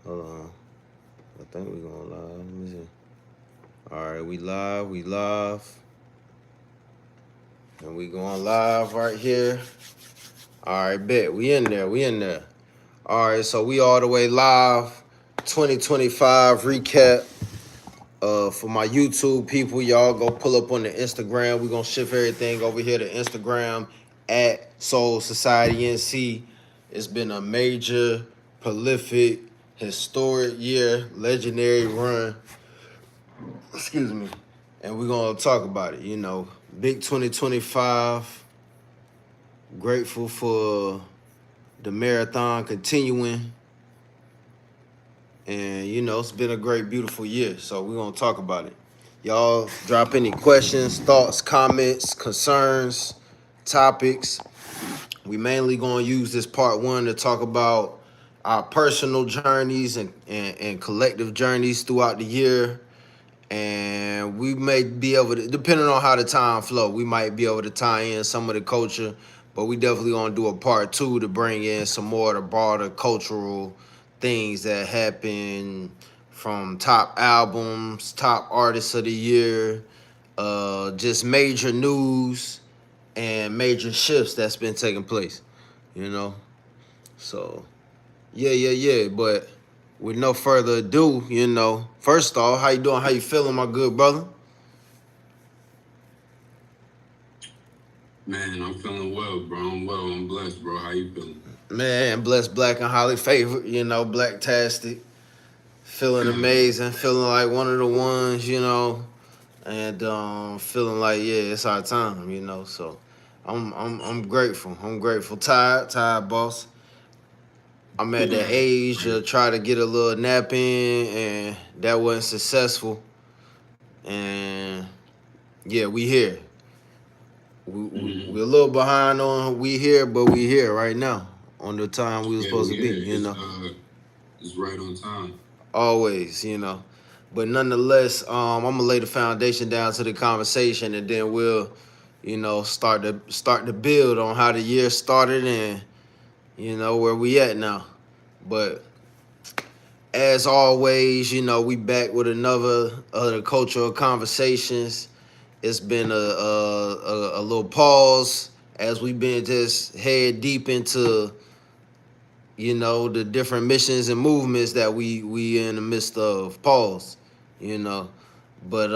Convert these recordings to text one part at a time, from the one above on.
Hold on. I think we going live. Let me see. All right, we live. And we going live right here. All right, bet. We in there. All right, so we all the way live. 2025 recap. For my YouTube people, y'all go pull up on the Instagram. We're gonna shift everything over here to Instagram at Soul Society NC. It's been a major, prolific, historic year, legendary run. Excuse me. And we're gonna talk about it. Big 2025. Grateful for the marathon continuing. And it's been a great, beautiful year. So we're gonna talk about it. Y'all drop any questions, thoughts, comments, concerns, topics. We mainly gonna use this part one to talk about our personal journeys and collective journeys throughout the year. And we may be able to, depending on how the time flow, we might be able to tie in some of the culture, but we definitely gonna do a part two to bring in some more of the broader cultural things that happen, from top albums, top artists of the year, just major news and major shifts that's been taking place, you know? So, yeah. But with no further ado, first off, how you doing? How you feeling, my good brother? Man, I'm feeling well, bro. I'm well. I'm blessed, bro. How you feeling? Man, blessed, black, and highly favored, black-tastic. Feeling amazing, feeling like one of the ones, and feeling like, yeah, it's our time, So I'm grateful. I'm grateful. Tired, boss. I'm at that age to try to get a little nap in, and that wasn't successful. And yeah, we here. We're a little behind on we here, but we here right now on the time we were Yeah, supposed to be. it's right on time. Always. But nonetheless, I'm gonna lay the foundation down to the conversation, and then we'll, start to build on how the year started and where we at now. But as always, we back with another other cultural conversations. It's been a little pause as we've been just head deep into the different missions and movements that we in the midst of. Pause, you know. But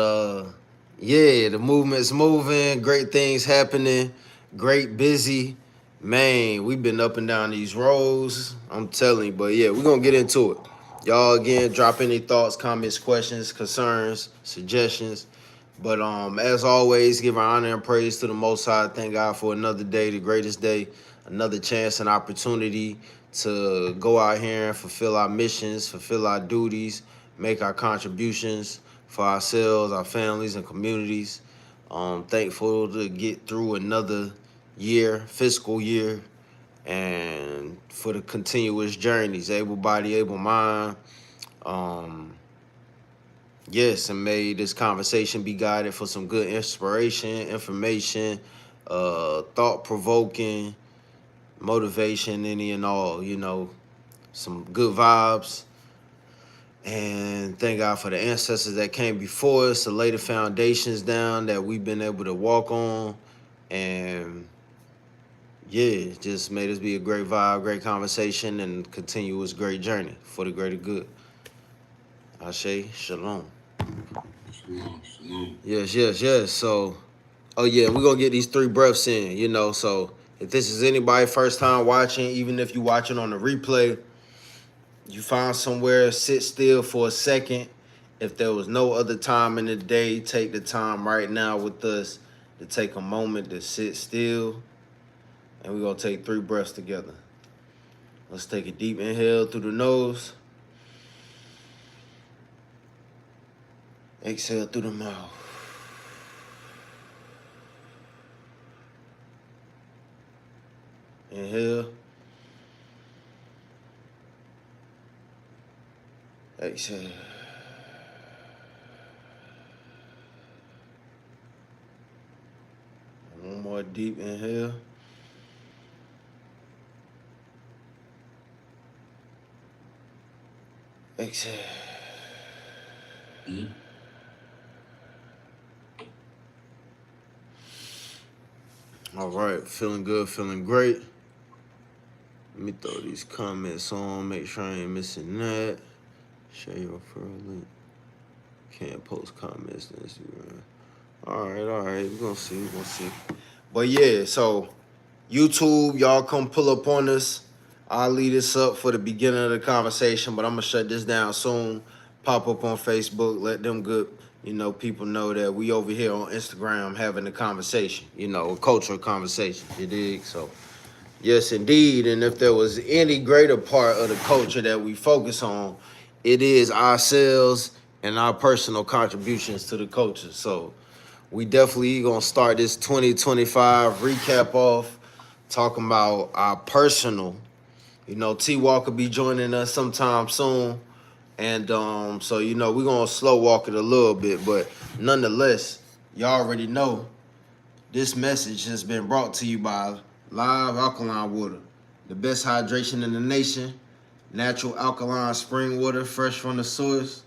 yeah, the movement's moving, great things happening, great busy. Man, we've been up and down these roads. I'm telling you, but yeah, we're gonna get into it. Y'all again, drop any thoughts, comments, questions, concerns, suggestions. But as always, give our honor and praise to the Most High. Thank God for another day, the greatest day, another chance and opportunity to go out here and fulfill our missions, fulfill our duties, make our contributions for ourselves, our families, and communities. Thankful to get through another year, fiscal year, and for the continuous journeys, able body, able mind. Um, Yes, and may this conversation be guided for some good inspiration, information, thought provoking, motivation, any and all, some good vibes. And thank God for the ancestors that came before us to lay the foundations down that we've been able to walk on. And yeah, just may this be a great vibe, great conversation, and continuous great journey for the greater good. Ashe, shalom. Shalom. Yes. So, oh yeah, we're gonna get these 3 breaths in, So if this is anybody first time watching, even if you're watching on the replay, you find somewhere, sit still for a second. If there was no other time in the day, take the time right now with us to take a moment to sit still. And we're gonna take 3 breaths together. Let's take a deep inhale through the nose. Exhale through the mouth. Inhale. Exhale. One more deep inhale. Exhale. Mm-hmm. All right, feeling good, feeling great. Let me throw these comments on, make sure I ain't missing that. Share your referral link. Can't post comments to Instagram. All right. We're gonna see. But yeah, so YouTube, y'all come pull up on us. I'll lead this up for the beginning of the conversation, but I'm gonna shut this down soon. Pop up on Facebook, let them good, people know that we over here on Instagram having a conversation, a cultural conversation. You dig? So yes, indeed. And if there was any greater part of the culture that we focus on, it is ourselves and our personal contributions to the culture. So we definitely gonna start this 2025 recap off talking about our personal. T Walker be joining us sometime soon. And so we're gonna slow walk it a little bit, but nonetheless, y'all already know this message has been brought to you by Live Alkaline Water, the best hydration in the nation. Natural alkaline spring water, fresh from the source,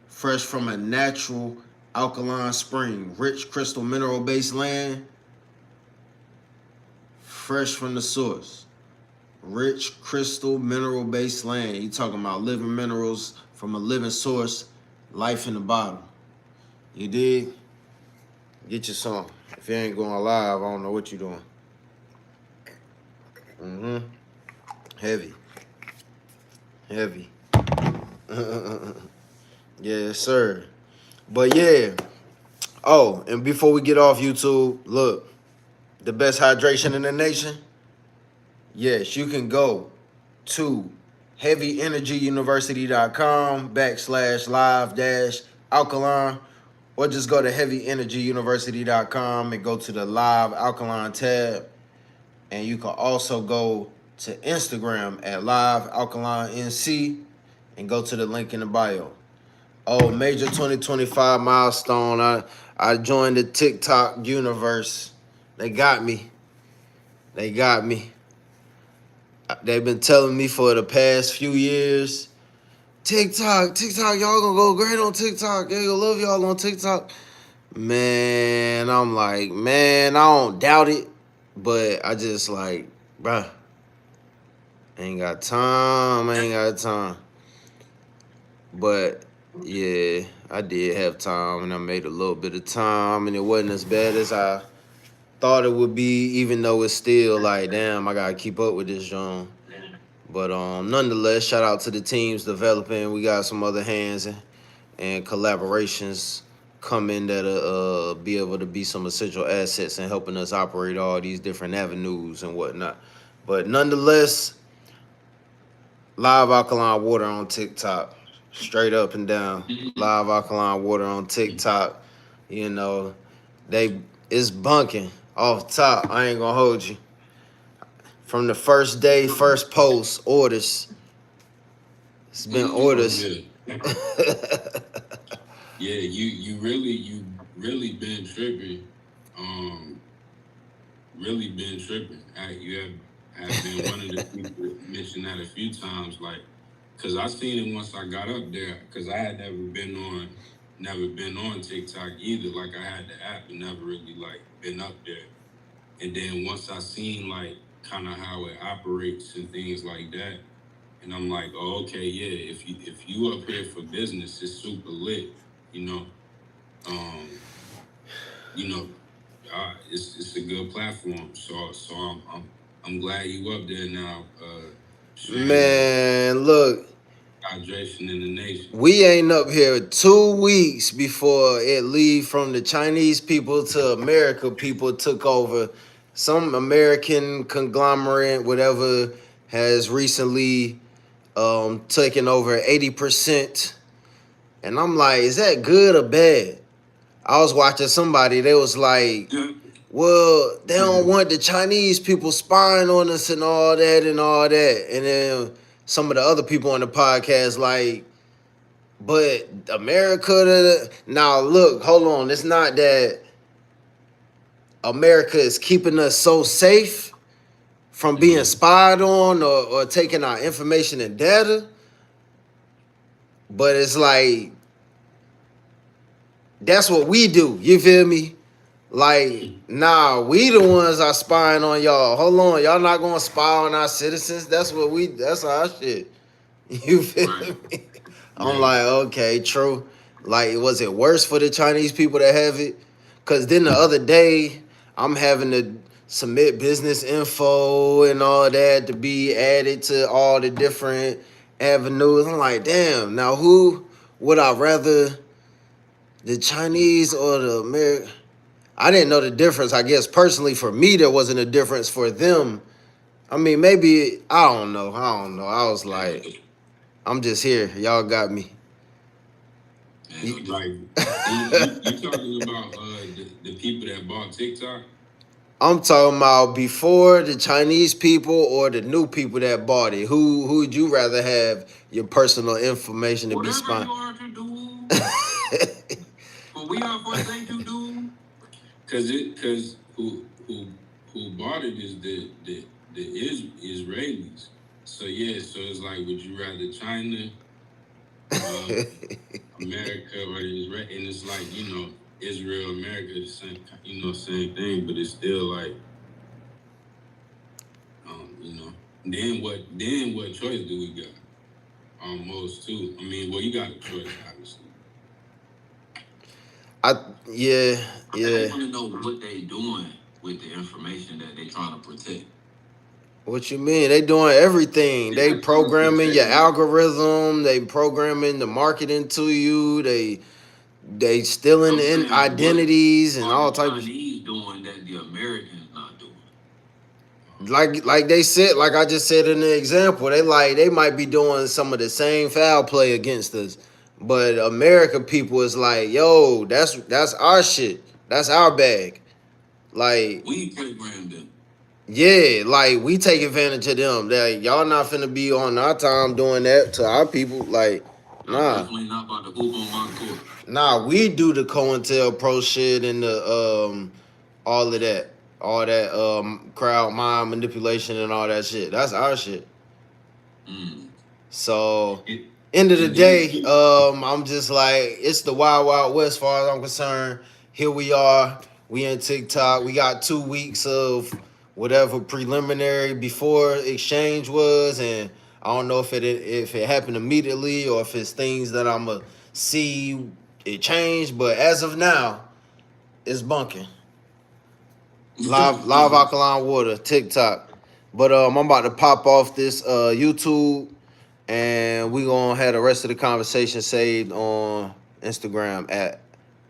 fresh from a natural alkaline spring, rich crystal mineral-based land, fresh from the source. Rich crystal mineral-based land. You talking about living minerals from a living source, life in the bottle. You dig? Get your some. If you ain't going live, I don't know what you doing. Heavy. Yes, sir. But yeah. Oh, and before we get off YouTube, look, the best hydration in the nation. Yes, you can go to heavyenergyuniversity.com/live-alkaline, or just go to heavyenergyuniversity.com and go to the live alkaline tab. And you can also go to Instagram at live alkaline NC and go to the link in the bio. Oh, major 2025 milestone. I joined the TikTok universe. They got me. They've been telling me for the past few years, TikTok, y'all gonna go great on TikTok. They gonna love y'all on TikTok. Man, I'm like, man, I don't doubt it. But I just like, bruh, I ain't got time. But yeah, I did have time and I made a little bit of time and it wasn't as bad as I thought it would be, even though it's still like, damn, I gotta keep up with this, John. But nonetheless, shout out to the teams developing. We got some other hands and collaborations coming that'll be able to be some essential assets in helping us operate all these different avenues and whatnot. But nonetheless, Live Alkaline Water on TikTok, straight up and down. Live Alkaline Water on TikTok. They it's bunking off top. I ain't gonna hold you. From the first day, first post, orders. It's been orders. Yeah, you really been tripping. Really been tripping. You have been one of the people mentioned that a few times, like, cause I seen it once I got up there, cause I had never been on TikTok either. Like I had the app and never really like been up there. And then once I seen like kind of how it operates and things like that, and I'm like, oh, okay, yeah. If you up here for business, it's super lit, you know. You know, it's a good platform. So I'm glad you up there now. Man, look. Hydration in the nation. We ain't up here 2 weeks before it leave from the Chinese people to America people took over. Some American conglomerate, whatever, has recently taken over 80%. And I'm like, is that good or bad? I was watching somebody, they was like, well, they don't want the Chinese people spying on us and all that. And then some of the other people on the podcast like, but America, now look, hold on. It's not that America is keeping us so safe from being spied on or taking our information and data. but it's like that's what we do. You feel me? Like, nah, we the ones are spying on y'all. Hold on, y'all not gonna spy on our citizens. That's what we. That's our shit. You Right. feel me? I'm Yeah. like, okay, true. Like, was it worse for the Chinese people that have it? Cause then the other day, I'm having to submit business info and all that to be added to all the different avenues. I'm like, damn. Now, who would I rather, the Chinese or the American? I didn't know the difference. I guess personally for me, there wasn't a difference for them. I mean, maybe I don't know. I don't know. I was like, I'm just here. Y'all got me. Like you talking about the people that bought TikTok? I'm talking about before the Chinese people or the new people that bought it. Who would you rather have your personal information to be Whatever spying? you are to do, but we are for thing to do. Cause who bought it is the Israelis. So yeah, so it's like, would you rather China, uh, America, or Israel? And it's like, Israel, America, the same, same thing, but it's still like, um, you know. Then what choice do we got? Almost too. I mean, well, you got a choice, obviously. I yeah I yeah. want to know what they doing with the information that they trying to protect. What you mean? They doing everything. They're They not trying to programming protect your you. algorithm. They programming the marketing to you. They stealing I'm in saying, what identities and are the all type of Chinese doing that the Americans not doing? like they said, like I just said in the example, they might be doing some of the same foul play against us. But America people is like, yo, that's our shit. That's our bag. Like, We programmed them. yeah, like we take advantage of them. That y'all not finna be on our time doing that to our people. Like, Y'all nah. definitely not about to hoop on my court. Nah, we do the COINTELPRO shit and the all of that. All that crowd mind manipulation and all that shit. That's our shit. Mm. So It, end of the and then day, too, I'm just like, it's the wild, wild west, as far as I'm concerned. Here we are. We in TikTok. We got 2 weeks of whatever preliminary before exchange was, and I don't know if it happened immediately or if it's things that I'ma see it change. But as of now, it's bunking. Live alkaline water, TikTok. But I'm about to pop off this YouTube, and we gonna have the rest of the conversation saved on Instagram at